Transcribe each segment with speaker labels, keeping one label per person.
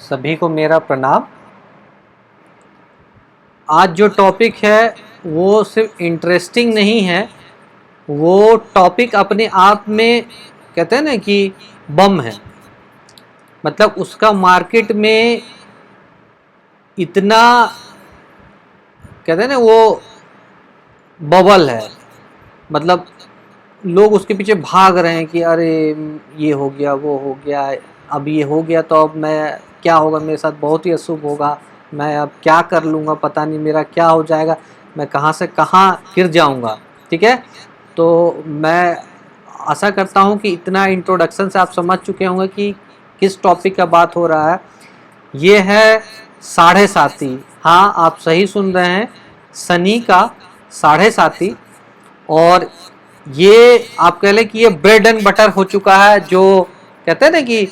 Speaker 1: सभी को मेरा प्रणाम। आज जो टॉपिक है वो सिर्फ इंटरेस्टिंग नहीं है, वो टॉपिक अपने आप में कहते हैं ना कि बम है। मतलब उसका मार्केट में इतना कहते हैं ना वो बबल है। मतलब लोग उसके पीछे भाग रहे हैं कि अरे ये हो गया वो हो गया, अब ये हो गया तो अब मैं क्या होगा, मेरे साथ बहुत ही अशुभ होगा, मैं अब क्या कर लूँगा, पता नहीं मेरा क्या हो जाएगा, मैं कहाँ से कहाँ गिर जाऊँगा। ठीक है, तो मैं आशा करता हूँ कि इतना इंट्रोडक्शन से आप समझ चुके होंगे कि किस टॉपिक का बात हो रहा है। ये है साढ़े साती। हाँ, आप सही सुन रहे हैं, शनि का साढ़े साती। और ये आप कह लें कि ये ब्रेड एंड बटर हो चुका है, जो कहते हैं ना कि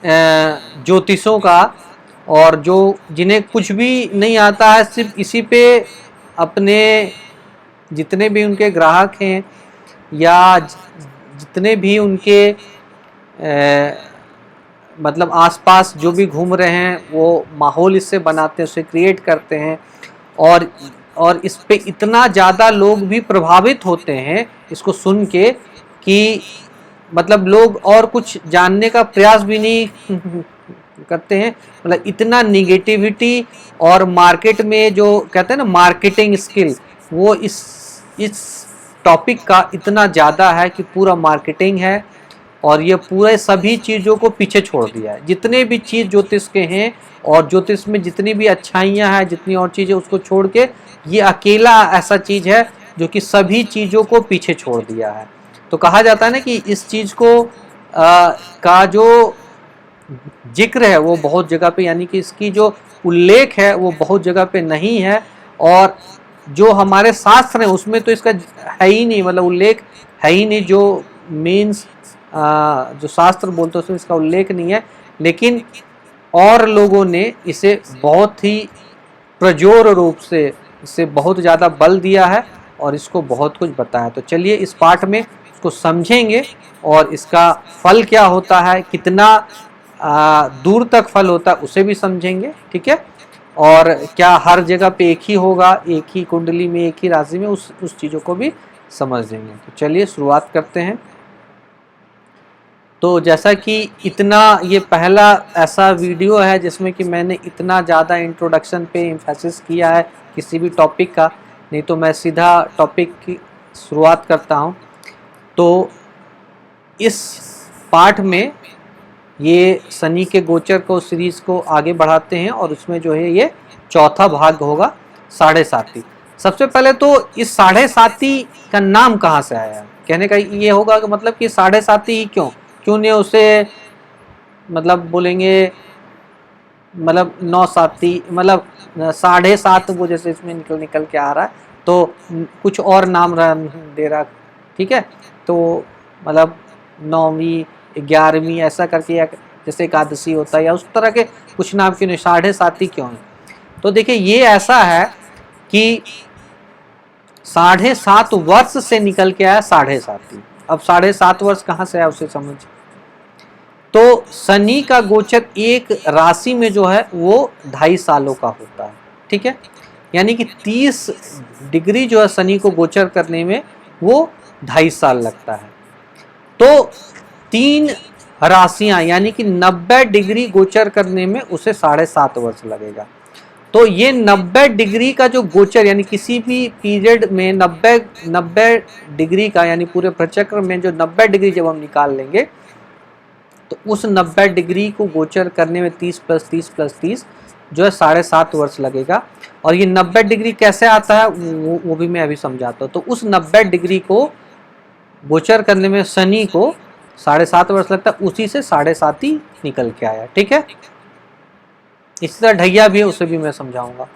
Speaker 1: ज्योतिषों का, और जो जिन्हें कुछ भी नहीं आता है, सिर्फ इसी पे अपने जितने भी उनके ग्राहक हैं या जितने भी उनके मतलब आसपास जो भी घूम रहे हैं वो माहौल इससे बनाते हैं, उसे क्रिएट करते हैं। और इस पे इतना ज़्यादा लोग भी प्रभावित होते हैं इसको सुन के कि मतलब लोग और कुछ जानने का प्रयास भी नहीं करते हैं। मतलब इतना निगेटिविटी और मार्केट में जो कहते हैं ना मार्केटिंग स्किल, वो इस टॉपिक का इतना ज़्यादा है कि पूरा मार्केटिंग है। और ये पूरे सभी चीज़ों को पीछे छोड़ दिया है। जितने भी चीज़ ज्योतिष के हैं और ज्योतिष में जितनी भी अच्छाइयाँ हैं, जितनी और चीज़ें, उसको छोड़ के ये अकेला ऐसा चीज़ है जो कि सभी चीज़ों को पीछे छोड़ दिया है। तो कहा जाता है ना कि इस चीज़ को का जो जिक्र है वो बहुत जगह पे, यानी कि इसकी जो उल्लेख है वो बहुत जगह पे नहीं है। और जो हमारे शास्त्र हैं उसमें तो इसका है ही नहीं, मतलब उल्लेख है ही नहीं। जो मीन्स जो शास्त्र बोलते हैं उसमें इसका उल्लेख नहीं है, लेकिन और लोगों ने इसे बहुत ही प्रजोर रूप से इसे बहुत ज़्यादा बल दिया है और इसको बहुत कुछ बताया। तो चलिए इस पाठ में इसको समझेंगे और इसका फल क्या होता है, कितना दूर तक फल होता है उसे भी समझेंगे। ठीक है, और क्या हर जगह पे एक ही होगा, एक ही कुंडली में, एक ही राशि में, उस चीज़ों को भी समझ लेंगे। तो चलिए शुरुआत करते हैं। तो जैसा कि इतना ये पहला ऐसा वीडियो है जिसमें कि मैंने इतना ज़्यादा इंट्रोडक्शन पे एम्फेसिस किया है किसी भी टॉपिक का, नहीं तो मैं सीधा टॉपिक की शुरुआत करता हूँ। तो इस पाठ में ये शनि के गोचर को सीरीज़ को आगे बढ़ाते हैं और उसमें जो है ये चौथा भाग होगा, साढ़े साती। सबसे पहले तो इस साढ़े साती का नाम कहाँ से आया, कहने का ये होगा कि मतलब कि साढ़े साती ही क्यों नहीं उसे मतलब बोलेंगे मतलब नौ साती, मतलब साढ़े सात, वो जैसे इसमें निकल के आ रहा है तो कुछ और नाम दे रहा। ठीक है, तो मतलब नौवीं, 11वीं ऐसा करके, या जैसे एकादशी होता है या उस तरह के कुछ नाम क्यों नहीं, साढ़े साती क्यों है? तो देखिए ये ऐसा है कि 7.5 वर्ष से निकल के आया साढ़े साती। अब 7.5 वर्ष कहाँ से आया उसे समझ। तो शनि का गोचर एक राशि में जो है वो 2.5 सालों का होता है। ठीक है, यानी कि 30 डिग्री जो है शनि को गोचर करने में वो 2.5 साल लगता है। तो 3 राशियां यानी कि 90 डिग्री गोचर करने में उसे 7.5 वर्ष लगेगा। तो ये 90 डिग्री का जो गोचर, यानी किसी भी पीरियड में 90 डिग्री का, यानी पूरे प्रचक्र में जो 90 डिग्री जब हम निकाल लेंगे तो उस 90 डिग्री को गोचर करने में 30 + 30 + 30 जो है 7.5 वर्ष लगेगा। और ये 90 डिग्री कैसे आता है वो भी मैं अभी समझाता हूँ। तो उस 90 डिग्री को गोचर करने में शनि को 7.5 वर्ष लगता है, उसी से साढ़े साती निकल के आया। ठीक है, इसी तरह ढैया भी है, उसे भी मैं समझाऊंगा।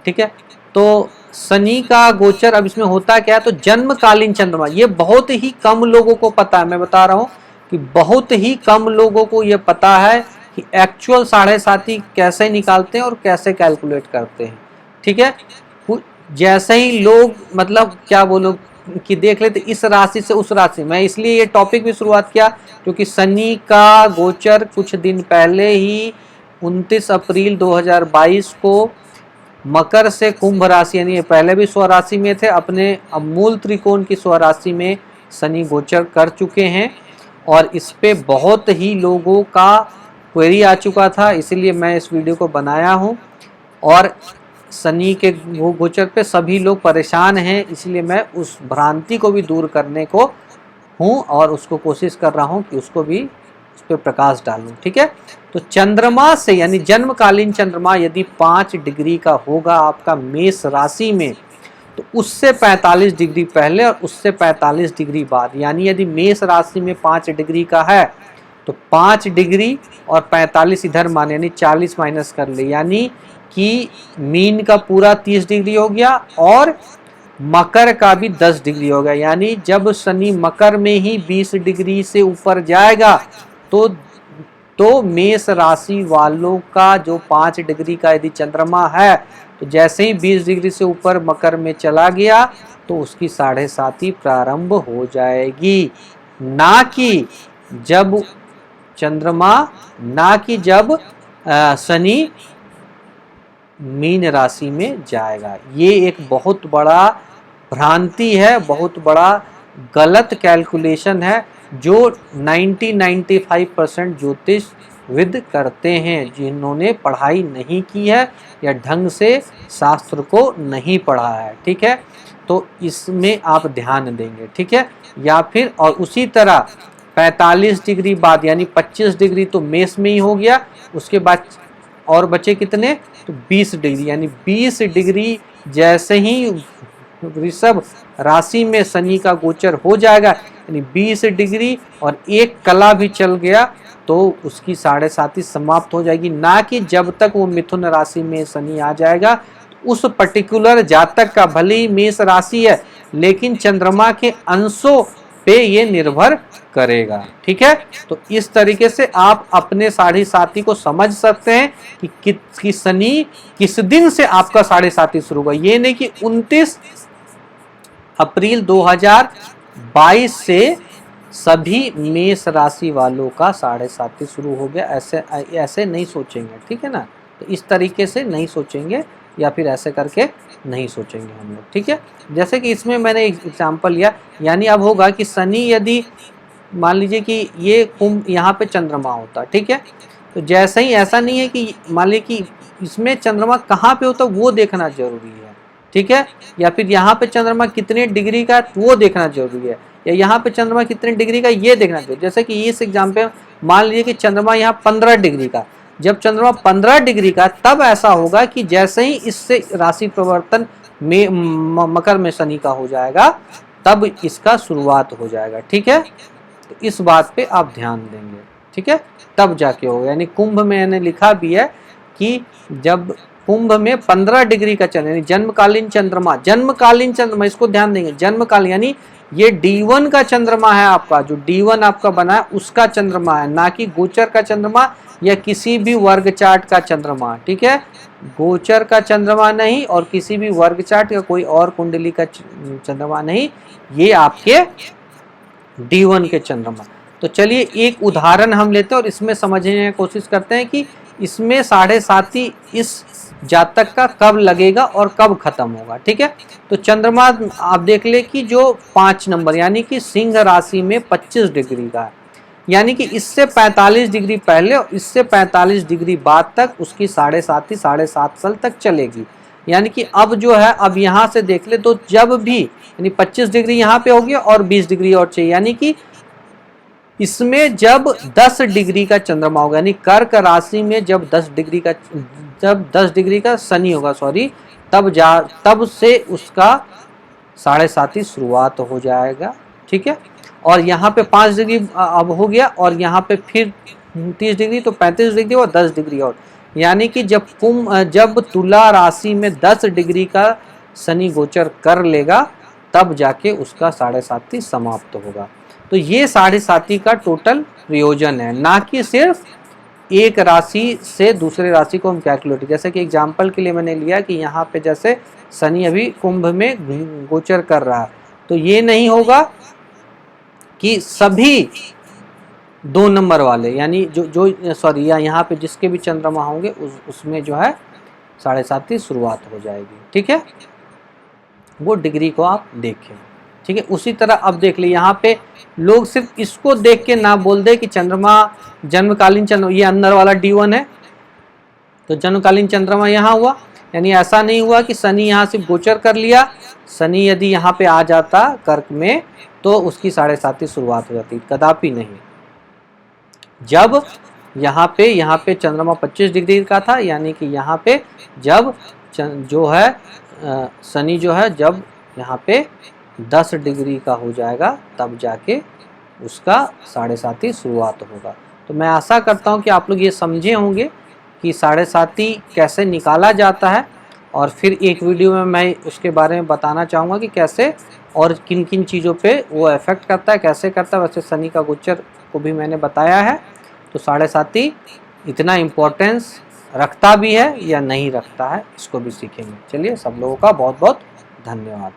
Speaker 1: ठीक है, तो शनि का गोचर अब इसमें होता क्या है, तो जन्मकालीन चंद्रमा, ये बहुत ही कम लोगों को पता है। मैं बता रहा हूँ कि बहुत ही कम लोगों को ये पता है कि एक्चुअल साढ़े साती कैसे निकालते हैं और कैसे कैलकुलेट करते हैं। ठीक है, जैसे ही लोग मतलब क्या बोलो कि देख लेते इस राशि से उस राशि, मैं इसलिए ये टॉपिक भी शुरुआत किया क्योंकि शनि का गोचर कुछ दिन पहले ही 29 अप्रैल 2022 को मकर से कुंभ राशि, यानी पहले भी स्वराशि में थे, अपने मूल त्रिकोण की स्वराशि में शनि गोचर कर चुके हैं। और इस पे बहुत ही लोगों का क्वेरी आ चुका था, इसीलिए मैं इस वीडियो को बनाया हूँ। और शनि के गोचर पे सभी लोग परेशान हैं, इसलिए मैं उस भ्रांति को भी दूर करने को हूँ और उसको कोशिश कर रहा हूँ कि उसको भी उस पर प्रकाश डालूं। ठीक है, तो चंद्रमा से, यानी जन्मकालीन चंद्रमा यदि 5 डिग्री का होगा आपका मेष राशि में, तो उससे 45 डिग्री पहले और उससे 45 डिग्री बाद, यानी यदि मेष राशि में 5 डिग्री का है तो 5 डिग्री और 45 इधर माने, यानी 40 माइनस कर ले, यानी कि मीन का पूरा 30 डिग्री हो गया और मकर का भी 10 डिग्री हो गया। यानी जब शनि मकर में ही 20 डिग्री से ऊपर जाएगा तो मेष राशि वालों का जो 5 डिग्री का यदि चंद्रमा है, तो जैसे ही 20 डिग्री से ऊपर मकर में चला गया तो उसकी 7.5 प्रारंभ हो जाएगी। ना कि जब चंद्रमा, ना कि जब शनि मीन राशि में जाएगा। ये एक बहुत बड़ा भ्रांति है, बहुत बड़ा गलत कैलकुलेशन है जो 95% ज्योतिषविद करते हैं, जिन्होंने पढ़ाई नहीं की है या ढंग से शास्त्र को नहीं पढ़ा है। ठीक है, तो इसमें आप ध्यान देंगे। ठीक है, या फिर और उसी तरह 45 डिग्री बाद, यानी 25 डिग्री तो मेष में ही हो गया, उसके बाद और बचे कितने, तो 20 डिग्री, यानी 20 डिग्री जैसे ही वृषभ राशि में शनि का गोचर हो जाएगा, यानी 20 डिग्री और एक कला भी चल गया तो उसकी 7.5 समाप्त हो जाएगी। ना कि जब तक वो मिथुन राशि में शनि आ जाएगा, उस पर्टिकुलर जातक का, भले ही मेष राशि है लेकिन चंद्रमा के अंशों पे ये निर्भर करेगा। ठीक है, तो इस तरीके से आप अपने 7.5 को समझ सकते हैं कि शनि किस दिन से आपका 7.5 शुरू होगा। ये नहीं कि 29 अप्रैल 2022 से सभी मेष राशि वालों का 7.5 शुरू हो गया, ऐसे नहीं सोचेंगे। ठीक है ना, तो इस तरीके से नहीं सोचेंगे या फिर ऐसे करके नहीं सोचेंगे हम लोग। ठीक है, जैसे कि इसमें मैंने एक एग्जाम्पल लिया, यानी अब होगा कि शनि यदि मान लीजिए कि ये कुंभ यहाँ पे चंद्रमा होता, ठीक है, तो जैसे ही, ऐसा नहीं है कि मान लीजिए कि इसमें चंद्रमा कहाँ पे होता वो देखना जरूरी है। ठीक है, या फिर यहाँ पे चंद्रमा कितने डिग्री का वो देखना जरूरी है, या यहाँ पे चंद्रमा कितने डिग्री का ये देखना जरूरी। जैसे कि इस एग्जाम्पल मान लीजिए कि चंद्रमा यहाँ 15 डिग्री का, जब चंद्रमा 15 डिग्री का, तब ऐसा होगा कि जैसे ही इससे राशि परिवर्तन में मकर में शनि का हो जाएगा तब इसका शुरुआत हो जाएगा। ठीक है, तो इस बात पे आप ध्यान देंगे। ठीक है, तब जाके होगा। यानी कुंभ में मैंने लिखा भी है कि जब कुंभ में 15 डिग्री का चंद्रमा, यानी जन्मकालीन चंद्रमा, इसको ध्यान देंगे, जन्मकालीन, यानी ये D1 का चंद्रमा है आपका, जो D1 आपका बना है उसका चंद्रमा है, ना कि गोचर का चंद्रमा या किसी भी वर्ग चार्ट का चंद्रमा। ठीक है, गोचर का चंद्रमा नहीं और किसी भी वर्ग चार्ट या कोई और कुंडली का चंद्रमा नहीं, ये आपके D1 के चंद्रमा। तो चलिए एक उदाहरण हम लेते हैं और इसमें समझने की कोशिश करते हैं कि इसमें 7.5 इस जातक का कब लगेगा और कब खत्म होगा। ठीक है, तो चंद्रमा आप देख ले कि जो 5 नंबर, यानी कि सिंह राशि में 25 डिग्री का है, यानी कि इससे 45 डिग्री पहले और इससे 45 डिग्री बाद तक उसकी 7.5 साल तक चलेगी। यानी कि अब जो है, अब यहाँ से देख ले तो जब भी, यानी 25 डिग्री यहाँ पे हो गया और 20 डिग्री और चाहिए, यानी कि इसमें जब 10 डिग्री का चंद्रमा होगा, यानी कर्क राशि में जब 10 डिग्री का शनि होगा, तब से उसका 7.5 शुरुआत हो जाएगा। ठीक है, और यहाँ पे 5 डिग्री अब हो गया और यहाँ पे फिर 30 डिग्री, तो 35 डिग्री और 10 डिग्री और, यानी कि जब तुला राशि में 10 डिग्री का शनि गोचर कर लेगा तब जाके उसका 7.5 समाप्त होगा। तो ये 7.5 का टोटल प्रयोजन है, ना कि सिर्फ एक राशि से दूसरे राशि को हम कैलकुलेट। जैसे कि एग्जाम्पल के लिए मैंने लिया कि यहाँ पे जैसे शनि अभी कुंभ में गोचर कर रहा है, तो ये नहीं होगा कि सभी 2 नंबर वाले, यानी जो सॉरी यहाँ पे जिसके भी चंद्रमा होंगे उसमें जो है 7.5 की शुरुआत हो जाएगी। ठीक है, वो डिग्री को आप देखें। ठीक है, उसी तरह अब देख ले, यहाँ पे लोग सिर्फ इसको देख के ना बोल दे कि चंद्रमा जन्मकालीन चंद्रमा, ये अंदर वाला D1 है तो जन्मकालीन चंद्रमा यहाँ हुआ, यानी ऐसा नहीं हुआ कि शनि यहाँ से गोचर कर लिया, शनि यदि यहाँ पे आ जाता कर्क में तो उसकी 7.5 की शुरुआत हो जाती, कदापि नहीं। जब यहाँ पे चंद्रमा 25 डिग्री का था, यानी कि यहाँ पे जब जो है शनि जो है जब यहाँ पे 10 डिग्री का हो जाएगा तब जाके उसका 7.5 की शुरुआत होगा। तो मैं आशा करता हूँ कि आप लोग ये समझे होंगे कि 7.5 कैसे निकाला जाता है, और फिर एक वीडियो में मैं उसके बारे में बताना चाहूँगा कि कैसे और किन किन चीज़ों पे वो इफेक्ट करता है, कैसे करता है। वैसे शनि का गोचर को भी मैंने बताया है। तो 7.5 इतना इम्पोर्टेंस रखता भी है या नहीं रखता है, इसको भी सीखेंगे। चलिए, सब लोगों का बहुत बहुत धन्यवाद।